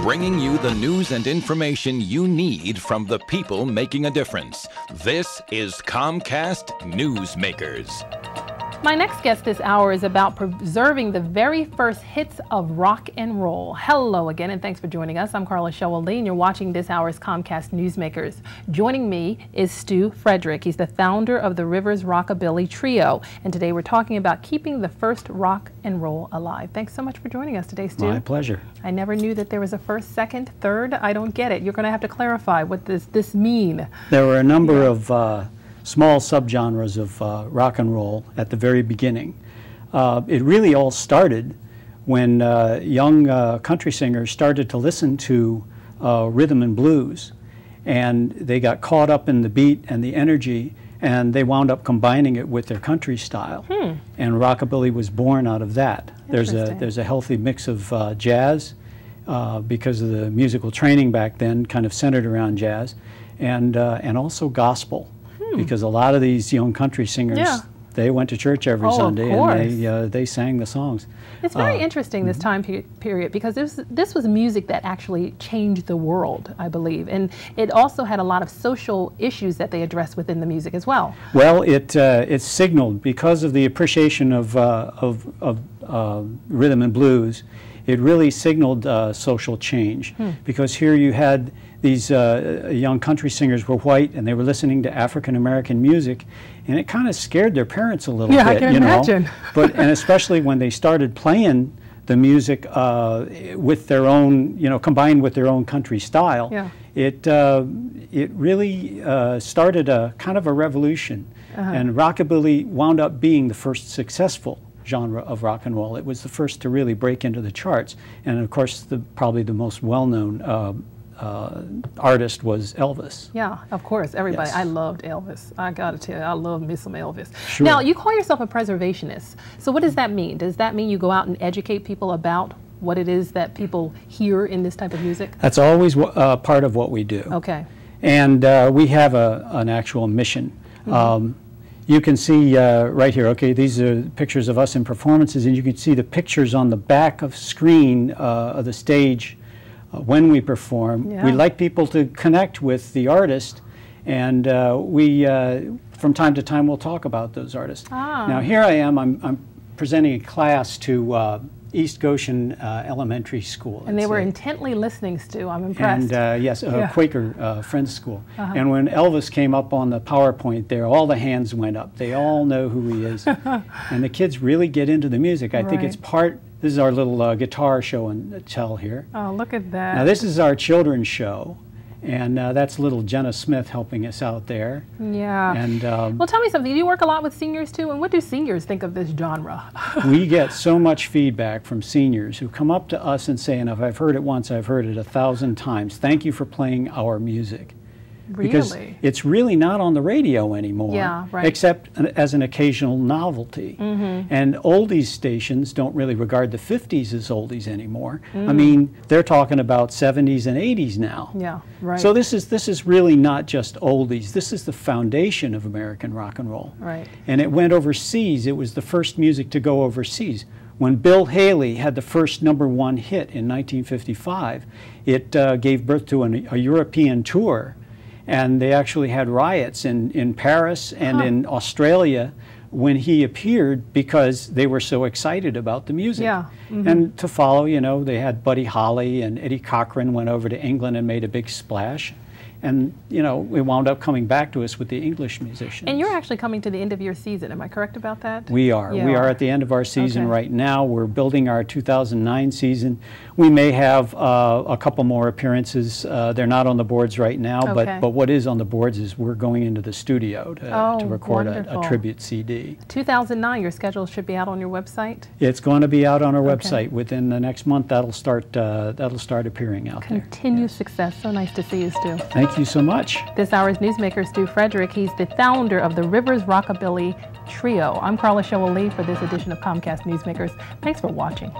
bringing you the news and information you need from the people making a difference. This is Comcast Newsmakers. My next guest this hour is about preserving the very first hits of rock and roll. Hello again, and thanks for joining us. I'm Carla Showell-Lee, and you're watching this hour's Comcast Newsmakers. Joining me is Stu Frederick. He's the founder of the Rivers Rockabilly Trio, and today we're talking about keeping the first rock and roll alive. Thanks so much for joining us today, Stu. My pleasure. I never knew that there was a first, second, third. I don't get it. You're going to have to clarify what does this mean. There were a number of small subgenres of rock and roll at the very beginning. It really all started when young country singers started to listen to rhythm and blues, and they got caught up in the beat and the energy, and they wound up combining it with their country style. And rockabilly was born out of that. There's a healthy mix of jazz because of the musical training back then, kind of centered around jazz, and also gospel. Because a lot of these young country singers, they went to church every Sunday and they sang the songs. It's very interesting, this time period, because this was music that actually changed the world, I believe, and it also had a lot of social issues that they addressed within the music as well. Well, it signaled, because of the appreciation of rhythm and blues, it really signaled social change, because here you had these young country singers were white, and they were listening to African-American music, and it kind of scared their parents a little bit. I can imagine. And especially when they started playing the music with their own, combined with their own country style, it really started a kind of a revolution, and rockabilly wound up being the first successful genre of rock and roll. It was the first to really break into the charts, and of course probably the most well-known artist was Elvis. Yeah, of course, everybody. Yes. I loved Elvis. I gotta tell you, I love me some Elvis. Sure. Now, you call yourself a preservationist. So what does that mean? Does that mean you go out and educate people about what it is that people hear in this type of music? That's always part of what we do. Okay. And we have an actual mission. You can see right here, okay, these are pictures of us in performances, and you can see the pictures on the back of screen of the stage when we perform. We like people to connect with the artist, and from time to time, we'll talk about those artists. Now, here I am, I'm presenting a class to East Goshen Elementary School. And they were intently listening, Stu. I'm impressed. And yes, Quaker Friends School. And when Elvis came up on the PowerPoint there, all the hands went up. They all know who he is. And the kids really get into the music. I think it's part. This is our little guitar show and tell here. Oh, look at that. Now, this is our children's show. And that's little Jenna Smith helping us out there. Yeah. And well, tell me something. Do you work a lot with seniors too? And what do seniors think of this genre? We get so much feedback from seniors who come up to us and say, and if I've heard it once, I've heard it 1,000 times. Thank you for playing our music. Really? Because it's really not on the radio anymore, except as an occasional novelty. And oldies stations don't really regard the 50s as oldies anymore. I mean, they're talking about 70s and 80s now. Yeah, right. So this is really not just oldies. This is the foundation of American rock and roll. Right. And it went overseas. It was the first music to go overseas. When Bill Haley had the first #1 hit in 1955, it gave birth to a European tour. And they actually had riots in Paris and in Australia when he appeared because they were so excited about the music. And to follow, they had Buddy Holly and Eddie Cochran went over to England and made a big splash. And, we wound up coming back to us with the English musicians. And you're actually coming to the end of your season. Am I correct about that? We are. We are at the end of our season right now. We're building our 2009 season. We may have a couple more appearances. They're not on the boards right now, but what is on the boards is we're going into the studio to record a tribute CD. 2009, your schedule should be out on your website? It's going to be out on our website. Within the next month, that'll start appearing out there. Continued success. So nice to see you, Stu. Thank you so much. This hour's newsmaker, Stu Frederick. He's the founder of the Rivers Rockabilly Trio. I'm Carla Showell-Lee for this edition of Comcast Newsmakers. Thanks for watching.